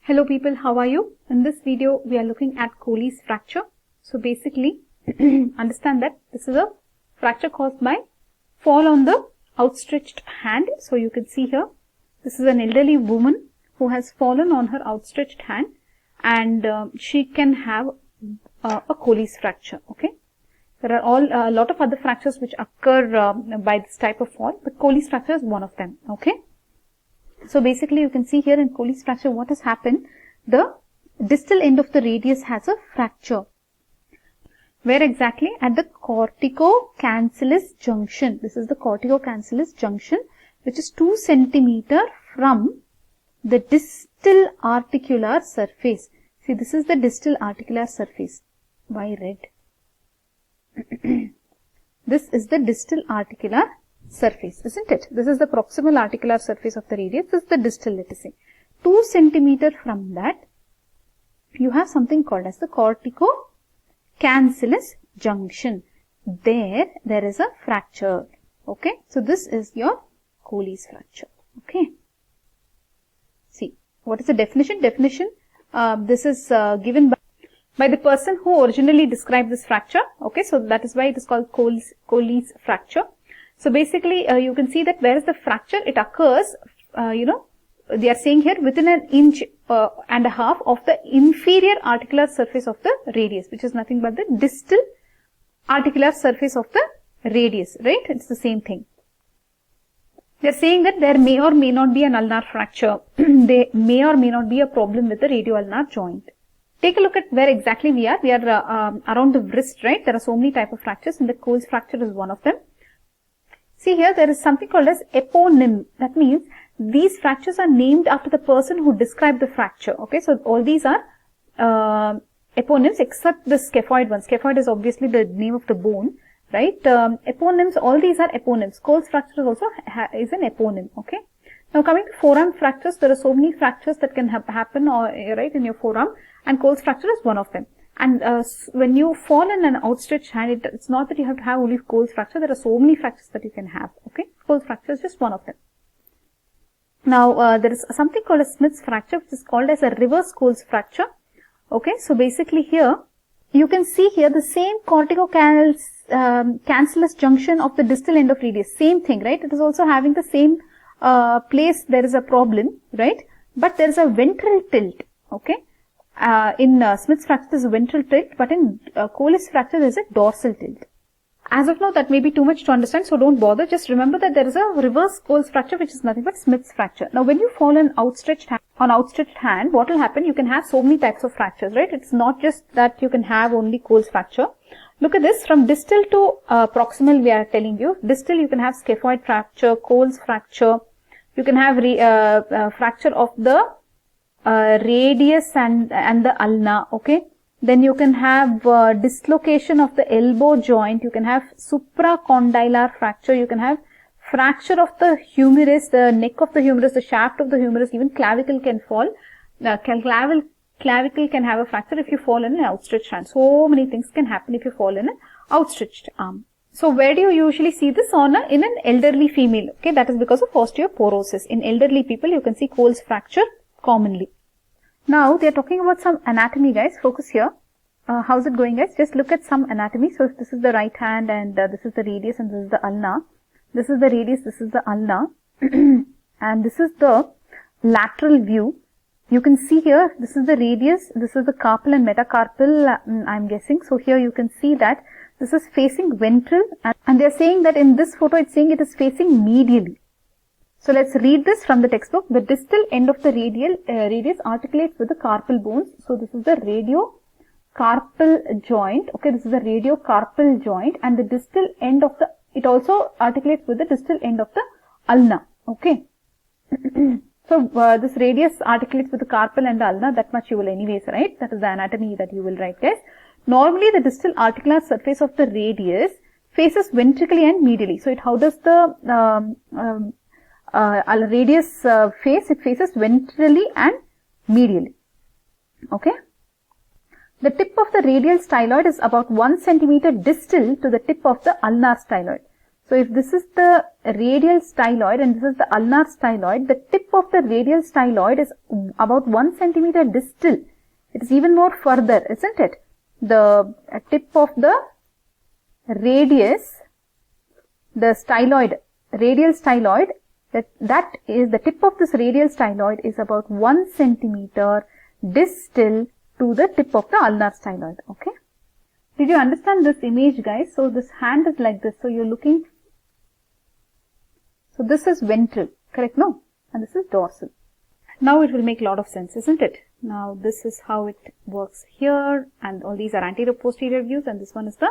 Hello people, how are you? In this video, we are looking at Colles fracture. So basically, understand that this is a fracture caused by fall on the outstretched hand. So you can see here, this is an elderly woman who has fallen on her outstretched hand, and she can have a Colles fracture. Okay, there are a lot of other fractures which occur by this type of fall, but Colles fracture is one of them. Okay. So basically you can see here in Colles fracture what has happened. The distal end of the radius has a fracture. Where exactly? At the cortico-cancellous junction. This is the cortico-cancellous junction, which is 2 centimeter from the distal articular surface. See, this is the distal articular surface. Why red? This is the distal articular surface, isn't it? This is the proximal articular surface of the radius. This is the distal, let us say. 2 centimeter from that, you have something called as the cortico-cancellous junction. There is a fracture. Okay. So this is your Colles fracture. Okay. See, what is the definition? This is given by the person who originally described this fracture. Okay. So that is why it is called Colles fracture. So basically, you can see that where is the fracture? It occurs, they are saying here within an inch and a half of the inferior articular surface of the radius, which is nothing but the distal articular surface of the radius, right? It's the same thing. They are saying that there may or may not be an ulnar fracture. There may or may not be a problem with the radio-ulnar joint. Take a look at where exactly we are. We are around the wrist, right? There are so many type of fractures, and the Colles fracture is one of them. See here, there is something called as eponym. That means these fractures are named after the person who described the fracture. Okay, so all these are eponyms except the scaphoid one. Scaphoid is obviously the name of the bone, right? Eponyms, all these are eponyms. Colles fracture also is an eponym. Okay. Now coming to forearm fractures, there are so many fractures that can happen right in your forearm, and Colles fracture is one of them. And when you fall in an outstretched hand, it's not that you have to have only Colles fracture. There are so many fractures that you can have. Okay, Colles fracture is just one of them. Now there is something called a Smith's fracture, which is called as a reverse Colles fracture. Okay, so basically here you can see here the same cortico-cancellous junction of the distal end of radius. Same thing, right? It is also having the same place. There is a problem, right? But there is a ventral tilt. Okay. In Smith's fracture, there is a ventral tilt, but in Colles fracture, there is a dorsal tilt. As of now, that may be too much to understand, so don't bother. Just remember that there is a reverse Colles fracture, which is nothing but Smith's fracture. Now, when you fall on outstretched hand, what will happen? You can have so many types of fractures, right? It's not just that you can have only Colles fracture. Look at this. From distal to proximal, we are telling you. Distal, you can have scaphoid fracture, Colles fracture. You can have fracture of the radius and the ulna. Okay, then you can have dislocation of the elbow joint. You can have supracondylar fracture. You can have fracture of the humerus, the neck of the humerus, the shaft of the humerus. Even clavicle can fall. Clavicle can have a fracture if you fall in an outstretched hand. So many things can happen if you fall in an outstretched arm. So where do you usually see this? In an elderly female. Okay, that is because of osteoporosis. In elderly people, you can see Colles fracture commonly. Now, they are talking about some anatomy, guys. Focus here. How's it going, guys? Just look at some anatomy. So, this is the right hand, and this is the radius, and this is the ulna. This is the radius, this is the ulna. And this is the lateral view. You can see here, this is the radius, this is the carpal and metacarpal, I'm guessing. So, here you can see that this is facing ventral, and they are saying that in this photo, it's saying it is facing medially. So let's read this from the textbook. The distal end of the radius articulates with the carpal bones. So this is the radio-carpal joint. Okay, this is the radio-carpal joint, and the distal end of it also articulates with the distal end of the ulna. Okay. So this radius articulates with the carpal and the ulna. That much you will anyways write. That is the anatomy that you will write, guys. Normally the distal articular surface of the radius faces ventrically and medially. So how does the radius face? It faces ventrally and medially. Okay. The tip of the radial styloid is about 1 centimeter distal to the tip of the ulnar styloid. So if this is the radial styloid and this is the ulnar styloid, the tip of the radial styloid is about 1 centimeter distal. It is even more further, isn't it? The tip of the radius, the styloid, radial styloid, that is the tip of this radial styloid is about 1 centimeter distal to the tip of the ulnar styloid. Okay. Did you understand this image, guys? So this hand is like this. So you're looking. So this is ventral, correct? No. And this is dorsal. Now it will make a lot of sense, isn't it? Now this is how it works here, and all these are anterior posterior views, and this one is the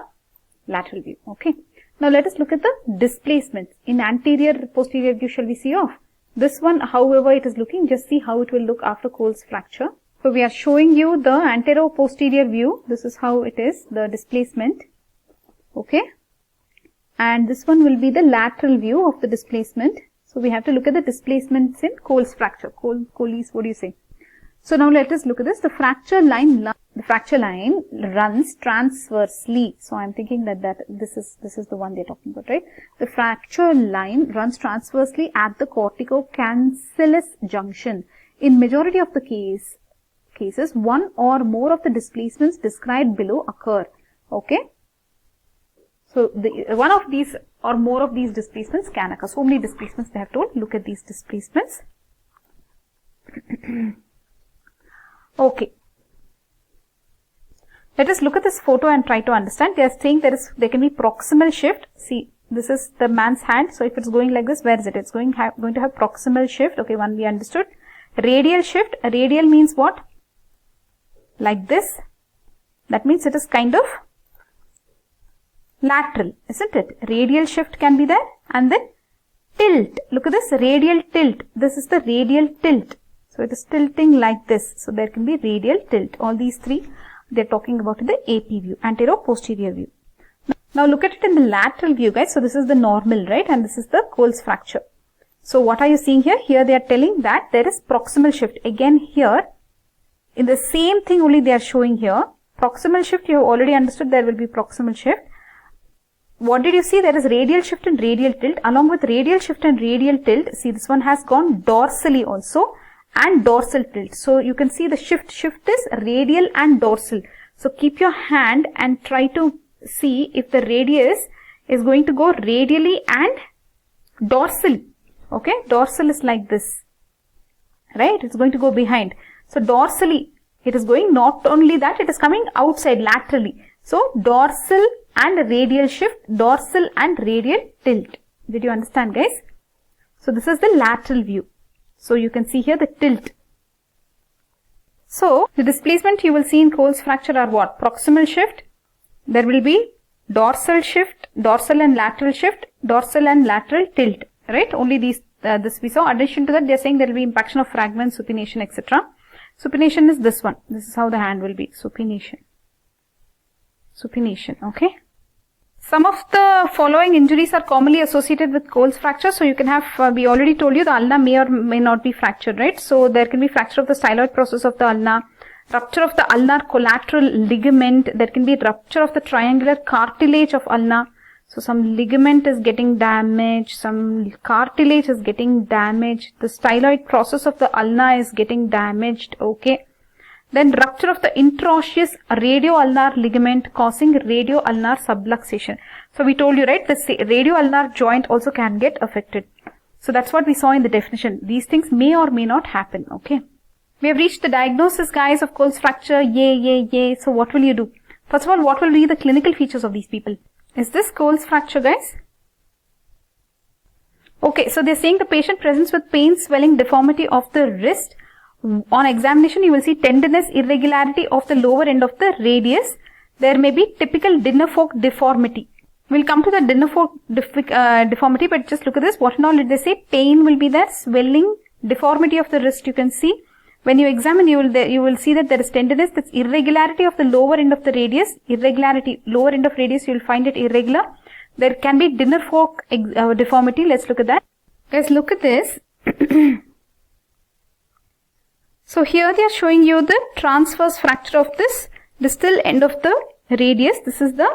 lateral view. Okay. Now let us look at the displacements. In anterior posterior view shall we see off? This one, however it is looking, just see how it will look after Colles fracture. So we are showing you the anterior posterior view. This is how it is, the displacement. Okay. And this one will be the lateral view of the displacement. So we have to look at the displacements in Colles fracture. Colles, what do you say? So now let us look at this. The fracture line runs transversely. So I'm thinking that this is the one they're talking about, right? The fracture line runs transversely at the cortico-cancellous junction. In majority of the cases, one or more of the displacements described below occur. Okay. So one of these or more of these displacements can occur. So many displacements they have told. Look at these displacements. Okay. Let us look at this photo and try to understand. They are saying there can be proximal shift. See, this is the man's hand. So if it's going like this, where is it? It's going to have proximal shift. Okay, one we understood. Radial shift. Radial means what? Like this. That means it is kind of lateral, isn't it? Radial shift can be there. And then tilt. Look at this, radial tilt. This is the radial tilt. So it is tilting like this. So there can be radial tilt. All these three they are talking about in the AP view, anterior posterior view. Now look at it in the lateral view, guys. So this is the normal, right? And this is the Colles fracture. So what are you seeing here? Here they are telling that there is proximal shift. Again here, in the same thing only they are showing here. Proximal shift, you have already understood there will be proximal shift. What did you see? There is radial shift and radial tilt. Along with radial shift and radial tilt, see this one has gone dorsally also and dorsal tilt. So you can see the shift is radial and dorsal. So keep your hand and try to see if the radius is going to go radially and dorsally. Okay, dorsal is like this, right? It's going to go behind. So dorsally it is going, not only that, it is coming outside laterally. So dorsal and radial shift, dorsal and radial tilt. Did you understand, guys? So this is the lateral view. So you can see here the tilt. So the displacement you will see in Colles fracture are what? Proximal shift. There will be dorsal shift, dorsal and lateral shift, dorsal and lateral tilt. Right? Only these, this we saw. In addition to that, they are saying there will be impaction of fragments, supination, etc. Supination is this one. This is how the hand will be. Supination. Supination. Okay. Some of the following injuries are commonly associated with Colles fracture. So you can have, we already told you the ulna may or may not be fractured, right? So there can be fracture of the styloid process of the ulna, rupture of the ulnar collateral ligament. There can be rupture of the triangular cartilage of ulna. So some ligament is getting damaged, some cartilage is getting damaged, the styloid process of the ulna is getting damaged, okay. Then rupture of the interosseous radio-ulnar ligament causing radio-ulnar subluxation. So we told you, right, the radio-ulnar joint also can get affected. So that's what we saw in the definition. These things may or may not happen, okay. We have reached the diagnosis, guys, of Colles fracture. Yay. So what will you do? First of all, what will be the clinical features of these people? Is this Colles fracture, guys? Okay, so they're saying the patient presents with pain, swelling, deformity of the wrist. On examination, you will see tenderness, irregularity of the lower end of the radius. There may be typical dinner fork deformity. We'll come to the dinner fork deformity, but just look at this. What and all did they say? Pain will be there, swelling, deformity of the wrist you can see. When you examine, you will see that there is tenderness, that's irregularity of the lower end of the radius. Irregularity, lower end of radius, you will find it irregular. There can be dinner fork deformity. Let's look at that. Guys, look at this. So here they are showing you the transverse fracture of this distal end of the radius. This is the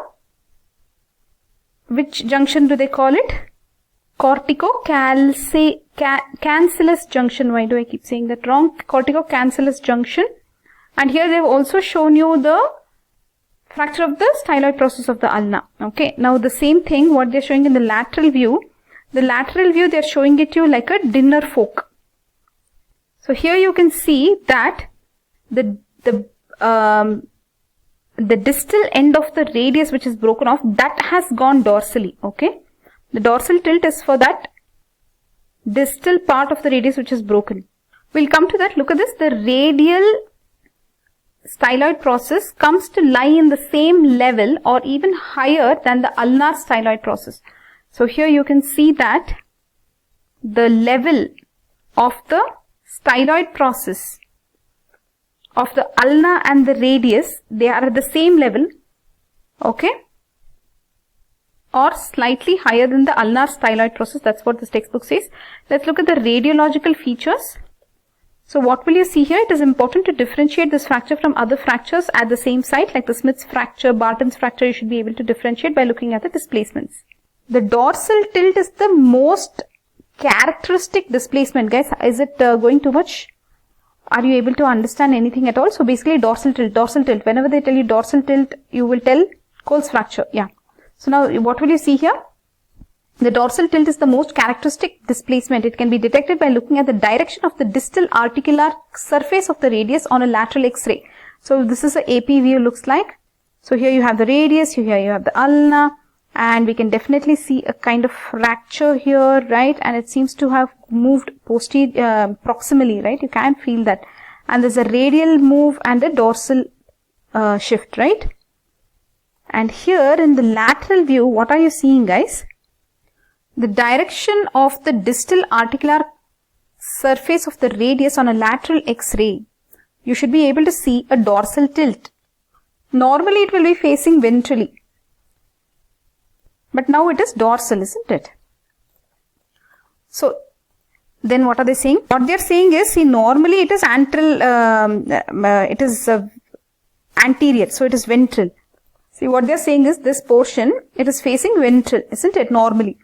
which junction do they call it? Cortico-cancellous junction. Why do I keep saying that wrong? Cortico-cancellous junction. And here they have also shown you the fracture of the styloid process of the ulna. Okay. Now the same thing what they are showing in the lateral view. The lateral view they are showing it to you like a dinner fork. So here you can see that the distal end of the radius which is broken off, that has gone dorsally. Okay. The dorsal tilt is for that distal part of the radius which is broken. We'll come to that. Look at this. The radial styloid process comes to lie in the same level or even higher than the ulnar styloid process. So here you can see that the level of the styloid process of the ulna and the radius, they are at the same level, okay, or slightly higher than the ulnar styloid process. That's what this textbook says. Let's look at the radiological features. So what will you see here? It is important to differentiate this fracture from other fractures at the same site, like the Smith's fracture, Barton's fracture. You should be able to differentiate by looking at the displacements. The dorsal tilt is the most characteristic displacement. Guys, is it going too much? Are you able to understand anything at all? So basically dorsal tilt. Whenever they tell you dorsal tilt, you will tell Colles fracture. Yeah. So now what will you see here? The dorsal tilt is the most characteristic displacement. It can be detected by looking at the direction of the distal articular surface of the radius on a lateral X-ray. So this is a AP view looks like. So here you have the radius, here you have the ulna, and we can definitely see a kind of fracture here, right? And it seems to have moved proximally, right? You can feel that. And there's a radial move and a dorsal shift, right? And here in the lateral view, what are you seeing, guys? The direction of the distal articular surface of the radius on a lateral X-ray. You should be able to see a dorsal tilt. Normally it will be facing ventrally. But now it is dorsal, isn't it? So, then what are they saying? What they are saying is, see, normally it is anterior, so it is ventral. See, what they are saying is, this portion, it is facing ventral, isn't it, normally?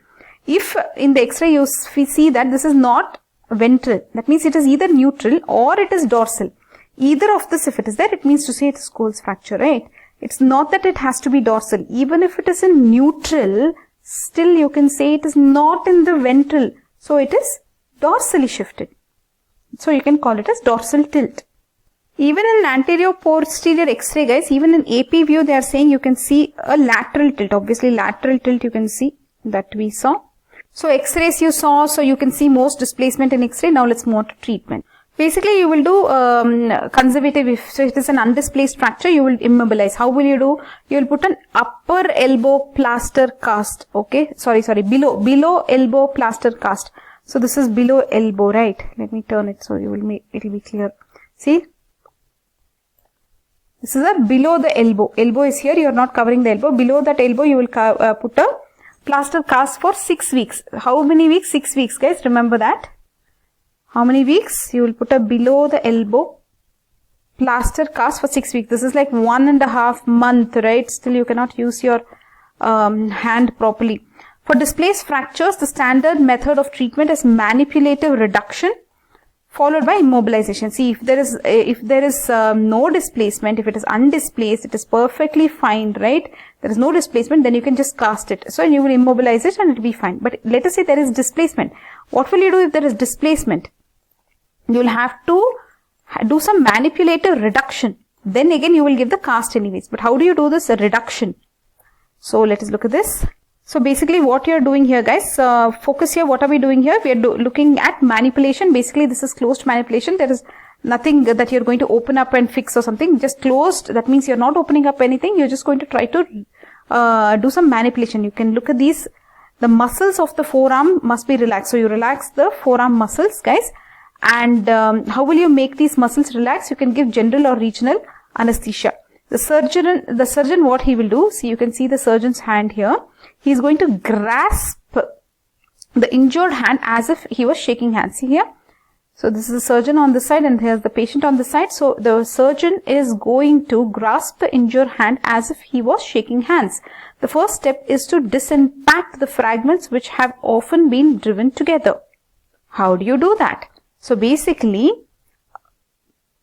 If in the X-ray you see that this is not ventral, that means it is either neutral or it is dorsal. Either of this, if it is there, it means to say it is Colles fracture, right? It's not that it has to be dorsal. Even if it is in neutral, still you can say it is not in the ventral. So it is dorsally shifted. So you can call it as dorsal tilt. Even in anterior posterior X-ray, guys, even in AP view, they are saying you can see a lateral tilt. Obviously, lateral tilt you can see that we saw. So X-rays you saw, so you can see most displacement in X-ray. Now let's move on to treatment. Basically, you will do conservative. If so, it is an undisplaced fracture, you will immobilize. How will you do? You will put an upper elbow plaster cast. Okay, below elbow plaster cast. So this is below elbow, right? Let me turn it so you will make it will be clear. See, this is a below the elbow. Elbow is here. You are not covering the elbow. Below that elbow, you will put a plaster cast for 6 weeks. How many weeks? 6 weeks, guys. Remember that. How many weeks? You will put a below the elbow plaster cast for 6 weeks. This is like 1.5 months, right? Still you cannot use your hand properly. For displaced fractures, the standard method of treatment is manipulative reduction followed by immobilization. See, if there is no displacement, if it is undisplaced, it is perfectly fine, right? There is no displacement, then you can just cast it. So you will immobilize it and it will be fine. But let us say there is displacement. What will you do if there is displacement? You will have to do some manipulative reduction. Then again you will give the cast anyways. But how do you do this reduction? So let us look at this. So basically what you are doing here, guys, focus here. What are we doing here? We are looking at manipulation. Basically this is closed manipulation. There is nothing that you are going to open up and fix or something. Just closed. That means you are not opening up anything. You are just going to try to do some manipulation. You can look at these. The muscles of the forearm must be relaxed. So you relax the forearm muscles, guys. And how will you make these muscles relax? You can give general or regional anesthesia. The surgeon, what he will do, see, you can see the surgeon's hand here. He is going to grasp the injured hand as if he was shaking hands. See here? So this is the surgeon on this side and here's the patient on this side. So the surgeon is going to grasp the injured hand as if he was shaking hands. The first step is to disimpact the fragments which have often been driven together. How do you do that? So basically,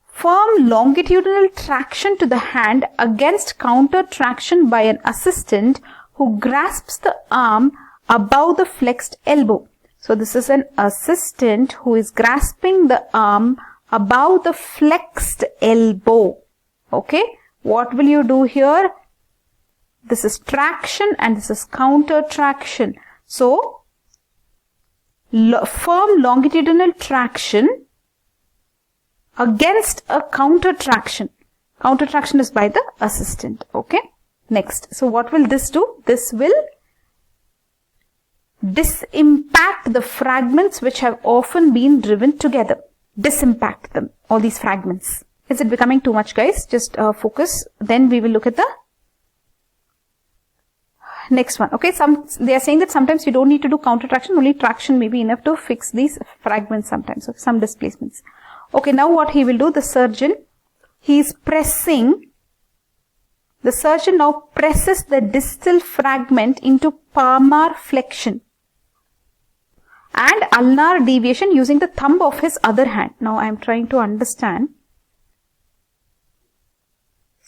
firm longitudinal traction to the hand against counter traction by an assistant who grasps the arm above the flexed elbow. So this is an assistant who is grasping the arm above the flexed elbow. Okay, what will you do here? This is traction and this is counter traction. So, firm longitudinal traction against a counter traction. Counter traction is by the assistant. Okay, next. So, what will this do? This will disimpact the fragments which have often been driven together. Disimpact them, all these fragments. Is it becoming too much, guys? Just focus. Then we will look at the next one. Okay, they are saying that sometimes you don't need to do counter traction, only traction may be enough to fix these fragments sometimes, so some displacements. Okay, now what he will do, the surgeon now presses the distal fragment into palmar flexion and ulnar deviation using the thumb of his other hand. Now I am trying to understand.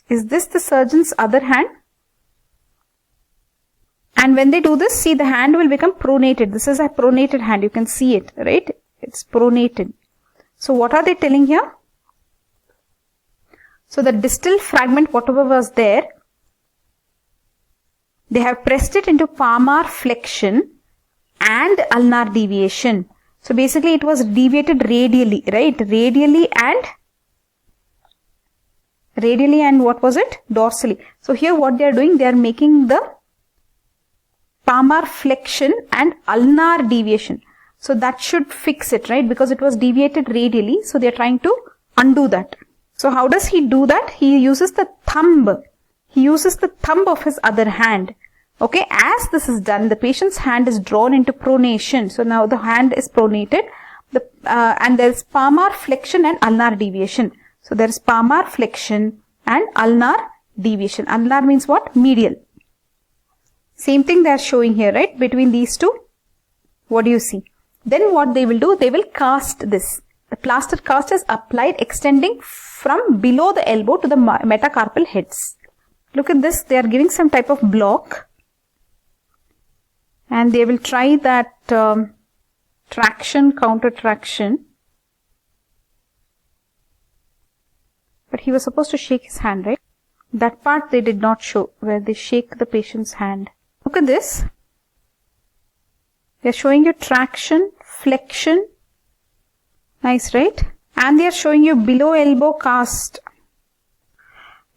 Is this the surgeon's other hand? And when they do this, see, the hand will become pronated. This is a pronated hand. You can see it, right? It's pronated. So what are they telling here? So the distal fragment, whatever was there, they have pressed it into palmar flexion and ulnar deviation. So basically it was deviated radially, right? Radially and what was it? Dorsally. So here what they are doing, they are making the palmar flexion and ulnar deviation. So that should fix it, right? Because it was deviated radially. So they are trying to undo that. So how does he do that? He uses the thumb. He uses the thumb of his other hand. Okay, as this is done, the patient's hand is drawn into pronation. So now the hand is pronated, and there is palmar flexion and ulnar deviation. So there is palmar flexion and ulnar deviation. Ulnar means what? Medial. Same thing they are showing here, right? Between these two, what do you see? Then what they will do, they will cast this. The plaster cast is applied extending from below the elbow to the metacarpal heads. Look at this, they are giving some type of block. And they will try that traction, counter traction. But he was supposed to shake his hand, right? That part they did not show, where they shake the patient's hand. Look at this. They are showing you traction, flexion. Nice, right? And they are showing you below elbow cast.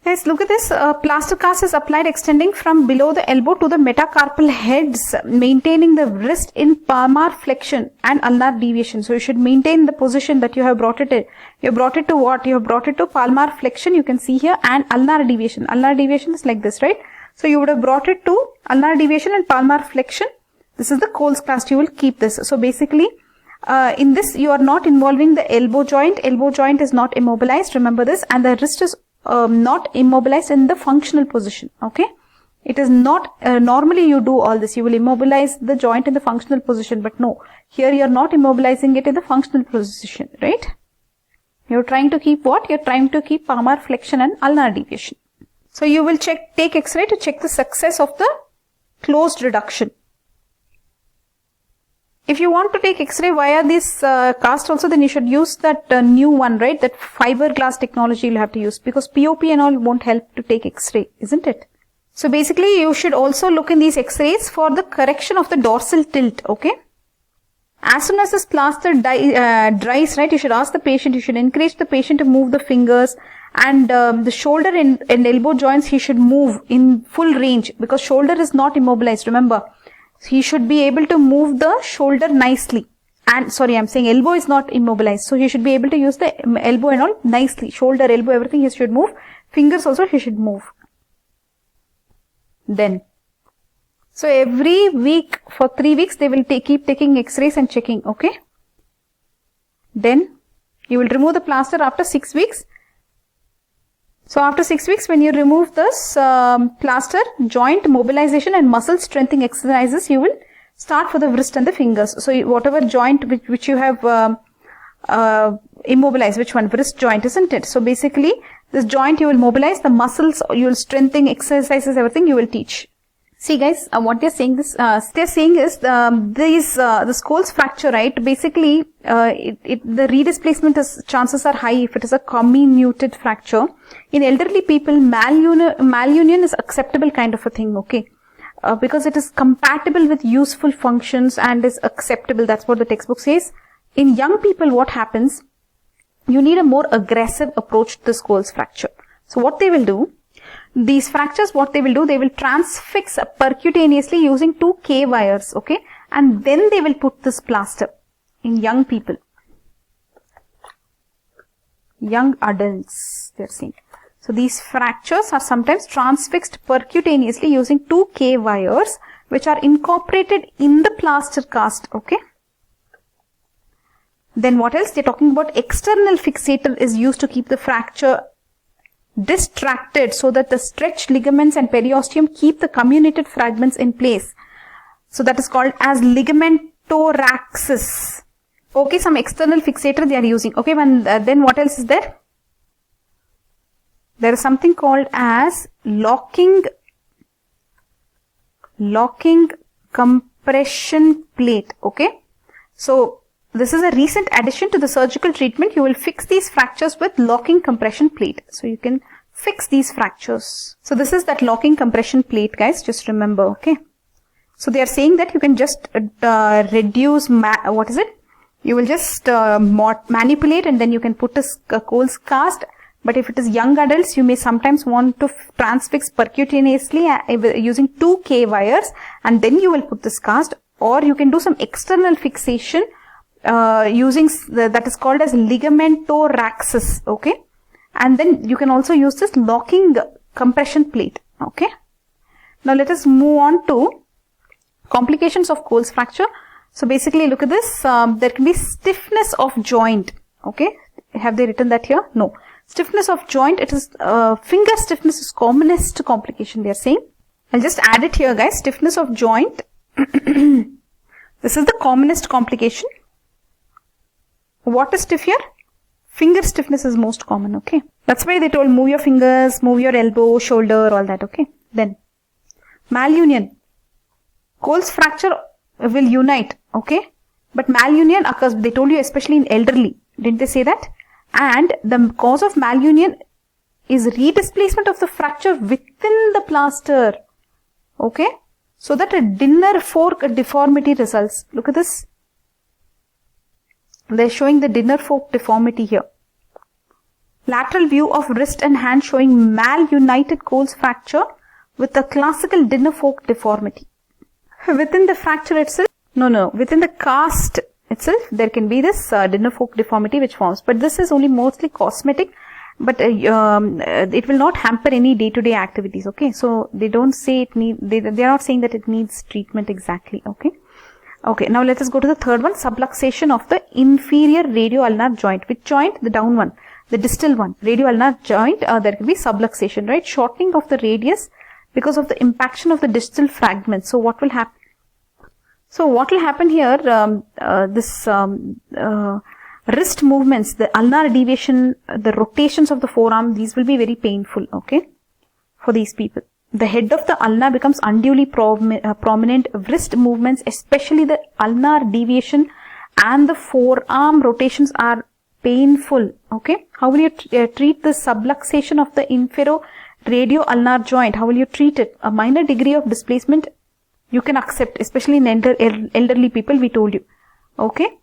Guys, look at this. Plaster cast is applied extending from below the elbow to the metacarpal heads, maintaining the wrist in palmar flexion and ulnar deviation. So you should maintain the position that you have brought it in. You have brought it to what? You have brought it to palmar flexion, you can see here, and ulnar deviation. Ulnar deviation is like this, right? So you would have brought it to ulnar deviation and palmar flexion. This is the Colles cast. You will keep this. So basically, in this, you are not involving the elbow joint. Elbow joint is not immobilized. Remember this. And the wrist is not immobilized in the functional position. Okay. It is not, normally you do all this. You will immobilize the joint in the functional position. But no, here you are not immobilizing it in the functional position, right? You are trying to keep what? You are trying to keep palmar flexion and ulnar deviation. So you will take X-ray to check the success of the closed reduction. If you want to take X-ray via this cast also, then you should use that new one, right? That fiberglass technology you'll have to use, because POP and all won't help to take X-ray, isn't it? So basically, you should also look in these X-rays for the correction of the dorsal tilt, okay? As soon as this plaster dries, right, you should ask the patient, you should encourage the patient to move the fingers, and the shoulder and elbow joints he should move in full range, because shoulder is not immobilized, remember. He should be able to move the shoulder nicely. And sorry, I'm saying elbow is not immobilized. So he should be able to use the elbow and all nicely. Shoulder, elbow, everything he should move. Fingers also he should move. Then, so every week for 3 weeks they will keep taking X-rays and checking, okay? Then you will remove the plaster after 6 weeks. So after 6 weeks, when you remove this plaster, joint mobilization and muscle strengthening exercises, you will start for the wrist and the fingers. So whatever joint which you have immobilized, which one? Wrist joint, isn't it? So basically, this joint you will mobilize, the muscles you will strengthen, exercises, everything you will teach. See guys, what they're saying is this Colles fracture, right? Basically, the redisplacement chances are high if it is a comminuted fracture. In elderly people, malunion is acceptable kind of a thing, okay? Because it is compatible with useful functions and is acceptable. That's what the textbook says. In young people, what happens? You need a more aggressive approach to this Colles fracture. So what they will do, these fractures, what they will transfix percutaneously using 2 K wires, okay? And then they will put this plaster in young people. Young adults, they're saying. So these fractures are sometimes transfixed percutaneously using 2 K wires, which are incorporated in the plaster cast, okay? Then what else? They're talking about external fixator is used to keep the fracture distracted so that the stretched ligaments and periosteum keep the comminuted fragments in place. So that is called as ligamentoraxis. Okay, some external fixator they are using. Okay, then what else is there? There is something called as locking compression plate. Okay, so this is a recent addition to the surgical treatment. You will fix these fractures with locking compression plate. So you can fix these fractures. So this is that locking compression plate, guys. Just remember, okay. So they are saying that you can just reduce, what is it? You will just manipulate and then you can put a Colles cast. But if it is young adults, you may sometimes want to transfix percutaneously using 2 K wires and then you will put this cast. Or you can do some external fixation using that is called as ligamentoraxis, okay? And then you can also use this locking compression plate, okay? Now let us move on to complications of Colles fracture. So basically look at this, there can be stiffness of joint, okay? Have they written that here? No. Stiffness of joint, it is finger stiffness is commonest complication they are saying. I'll just add it here, guys. Stiffness of joint. This is the commonest complication. What is stiff here? Finger stiffness is most common, okay? That's why they told move your fingers, move your elbow, shoulder, all that, okay? Then, malunion. Colles fracture will unite, okay? But malunion occurs, they told you especially in elderly. Didn't they say that? And the cause of malunion is redisplacement of the fracture within the plaster, okay? So that a dinner fork deformity results. Look at this. They're showing the dinner fork deformity here. Lateral view of wrist and hand showing malunited Colles fracture with the classical dinner fork deformity. Within the fracture itself, within the cast itself, there can be this dinner fork deformity which forms. But this is only mostly cosmetic, but it will not hamper any day-to-day activities, okay? So they don't say it need, they are not saying that it needs treatment exactly, okay? Okay, now let us go to the third one, subluxation of the inferior radio-ulnar joint. Which joint? The down one, the distal one. Radio-ulnar joint, there can be subluxation, right? Shortening of the radius because of the impaction of the distal fragments. So what will happen? So what will happen here, wrist movements, the ulnar deviation, the rotations of the forearm, these will be very painful, okay, for these people. The head of the ulna becomes unduly prominent. Wrist movements, especially the ulnar deviation and the forearm rotations are painful, okay. How will you treat the subluxation of the inferior radio-ulnar joint? How will you treat it? A minor degree of displacement you can accept, especially in elderly people, we told you, okay.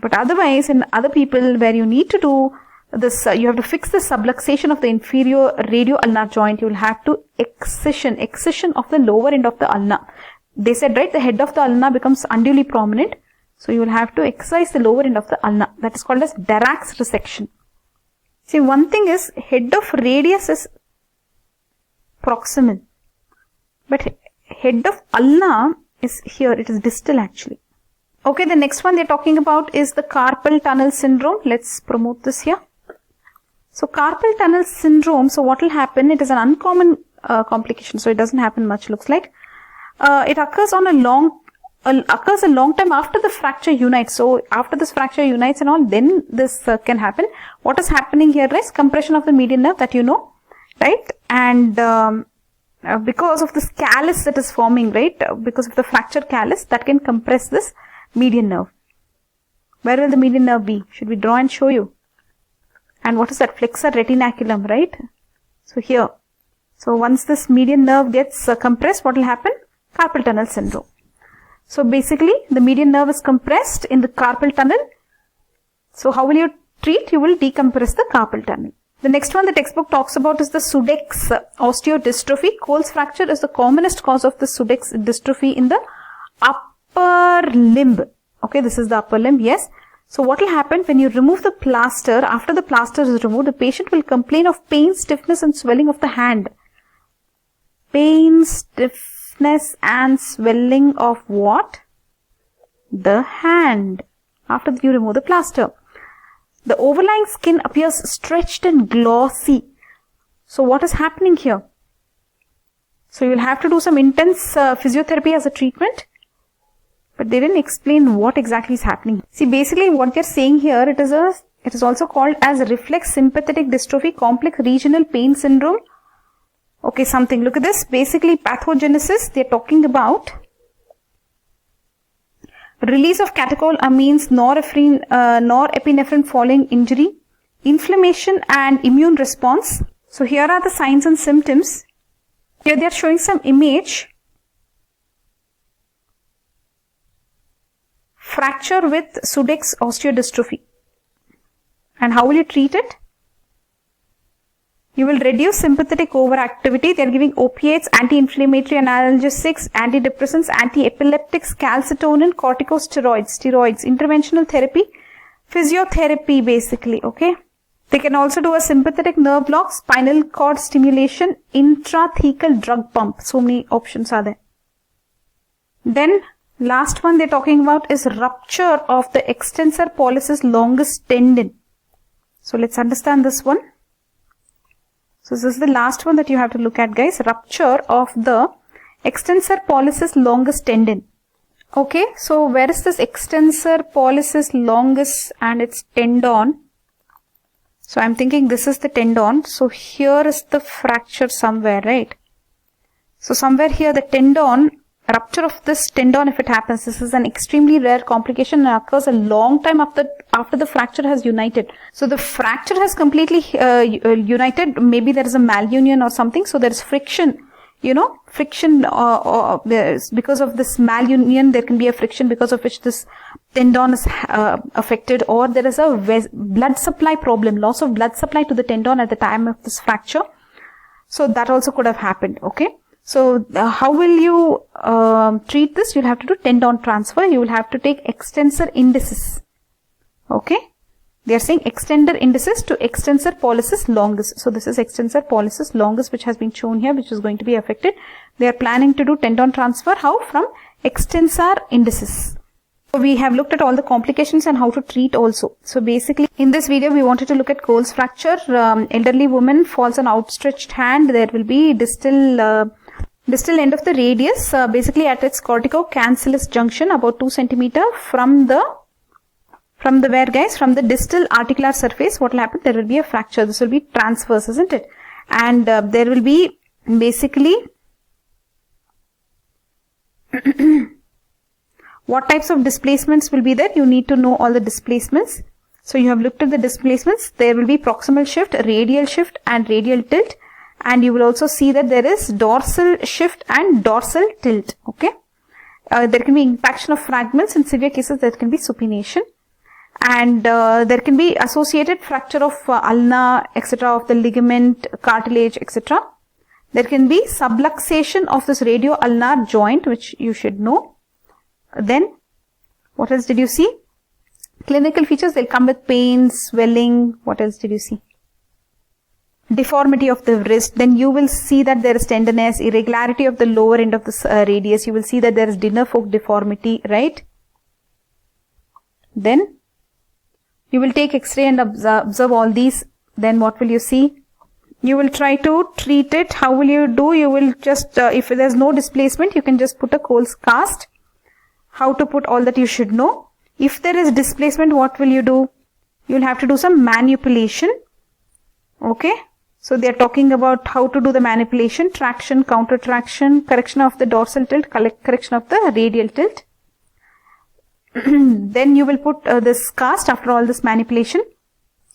But otherwise, in other people where you need to do this, you have to fix the subluxation of the inferior radio-ulnar joint, you will have to excision of the lower end of the ulna. They said, right, the head of the ulna becomes unduly prominent, so you will have to excise the lower end of the ulna. That is called as Darrach's resection. See, one thing is, head of radius is proximal, but head of ulna is here, it is distal actually. Okay, the next one they're talking about is the carpal tunnel syndrome. Let's promote this here. So carpal tunnel syndrome, so what will happen, it is an uncommon complication, so it doesn't happen much, looks like. It occurs on a long time after the fracture unites. So after this fracture unites and all, then this can happen. What is happening here is compression of the median nerve, that you know, right? And because of this callus that is forming, right? Because of the fracture callus, that can compress this median nerve. Where will the median nerve be? Should we draw and show you? And what is that? Flexor retinaculum, right? So here. So once this median nerve gets compressed, what will happen? Carpal tunnel syndrome. So basically, the median nerve is compressed in the carpal tunnel. So how will you treat? You will decompress the carpal tunnel. The next one the textbook talks about is the Sudeck's osteodystrophy. Colles fracture is the commonest cause of the Sudeck's dystrophy in the upper limb. Okay, this is the upper limb, yes. So what will happen when you remove the plaster? After the plaster is removed, the patient will complain of pain, stiffness and swelling of the hand. Pain, stiffness and swelling of what? The hand. After you remove the plaster. The overlying skin appears stretched and glossy. So what is happening here? So you will have to do some intense physiotherapy as a treatment. But they didn't explain what exactly is happening. See, basically what they're saying here, it is also called as reflex sympathetic dystrophy, complex regional pain syndrome. Okay, something. Look at this. Basically, pathogenesis, they're talking about release of catecholamines, norepinephrine following injury, inflammation and immune response. So here are the signs and symptoms. Here they are showing some image. Fracture with Sudeck's osteodystrophy. And how will you treat it? You will reduce sympathetic overactivity. They are giving opiates, anti-inflammatory analgesics, antidepressants, anti-epileptics, calcitonin, corticosteroids, steroids, interventional therapy, physiotherapy basically, okay. They can also do a sympathetic nerve block, spinal cord stimulation, intrathecal drug pump. So many options are there. Then last one they're talking about is rupture of the extensor pollicis longus tendon. So let's understand this one. So this is the last one that you have to look at, guys. Rupture of the extensor pollicis longus tendon. Okay, so where is this extensor pollicis longus and its tendon? So I'm thinking this is the tendon. So here is the fracture somewhere, right? So somewhere here the tendon, rupture of this tendon, if it happens, this is an extremely rare complication and occurs a long time after the fracture has united. So the fracture has completely united. Maybe there is a malunion or something. So there is friction, you know, friction because of this malunion. There can be a friction because of which this tendon is affected, or there is a blood supply problem, loss of blood supply to the tendon at the time of this fracture. So that also could have happened, okay. So how will you treat this? You'll have to do tendon transfer. You will have to take extensor indicis. Okay. They are saying extender indicis to extensor pollicis longus. So this is extensor pollicis longus which has been shown here, which is going to be affected. They are planning to do tendon transfer. How? From extensor indicis. So we have looked at all the complications and how to treat also. So basically in this video we wanted to look at Colles fracture. Elderly woman falls on outstretched hand. There will be distal end of the radius, basically at its cortico-cancellous junction, about 2 centimeter from the where, guys? From the distal articular surface. What will happen? There will be a fracture. This will be transverse, isn't it? And there will be basically what types of displacements will be there? You need to know all the displacements. So you have looked at the displacements. There will be proximal shift, radial shift and radial tilt. And you will also see that there is dorsal shift and dorsal tilt. Okay. There can be impaction of fragments. In severe cases, there can be supination. And there can be associated fracture of ulna, etc., of the ligament, cartilage, etc. There can be subluxation of this radio-ulnar joint, which you should know. Then, what else did you see? Clinical features, they'll come with pain, swelling. What else did you see? Deformity of the wrist. Then you will see that there is tenderness, irregularity of the lower end of the radius. You will see that there is dinner fork deformity, right? Then, you will take X-ray and observe all these then what will you see? You will try to treat it. How will you do? You will just, if there's no displacement, you can just put a Colles cast. How to put, all that you should know. If there is displacement, what will you do? You will have to do some manipulation. Okay. So they are talking about how to do the manipulation, traction, counter traction, correction of the dorsal tilt, correction of the radial tilt. Then you will put this cast after all this manipulation.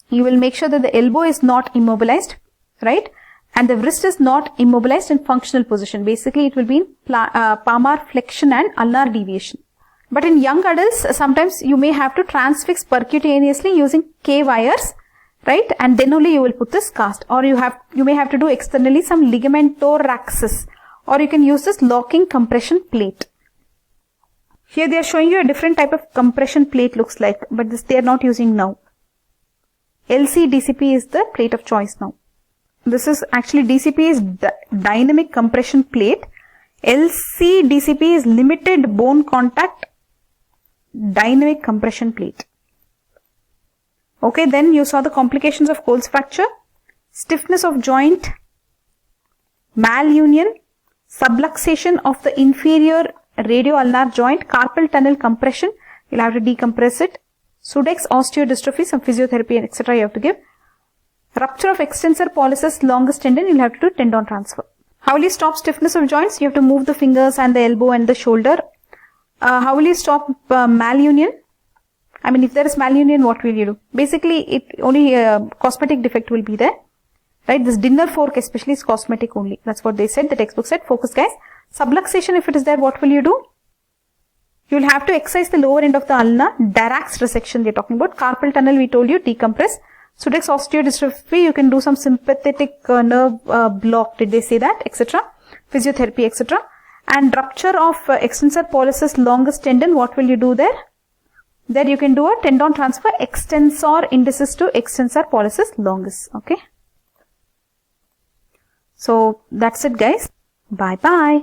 You will make sure that the elbow is not immobilized, right? And the wrist is not immobilized in functional position. Basically, it will be in palmar flexion and ulnar deviation. But in young adults, sometimes you may have to transfix percutaneously using K wires, right? And then only you will put this cast. Or you may have to do externally some ligamento-raxis. Or you can use this locking compression plate. Here they are showing you a different type of compression plate looks like, but this they are not using now. LC-DCP is the plate of choice now. This is actually DCP is dynamic compression plate. LC-DCP is limited bone contact dynamic compression plate. Okay, then you saw the complications of Colles fracture, stiffness of joint, malunion, subluxation of the inferior radio-ulnar joint, carpal tunnel compression, you'll have to decompress it, Sudeck's osteodystrophy, some physiotherapy, etc. you have to give, rupture of extensor pollicis longus tendon, you'll have to do tendon transfer. How will you stop stiffness of joints? You have to move the fingers and the elbow and the shoulder. How will you stop malunion? I mean, if there is malunion, what will you do? Basically, it only cosmetic defect will be there, right? This dinner fork especially is cosmetic only. That's what they said. The textbook said. Focus, guys. Subluxation, if it is there, what will you do? You will have to excise the lower end of the ulna. Darrach's resection they're talking about. Carpal tunnel, we told you, decompress. Sudeck's osteodystrophy, you can do some sympathetic nerve block. Did they say that? Etc. Physiotherapy, etc. And rupture of extensor pollicis longus tendon, what will you do there? There you can do a tendon transfer, extensor indicis to extensor pollicis longus. Okay. So that's it, guys. Bye bye.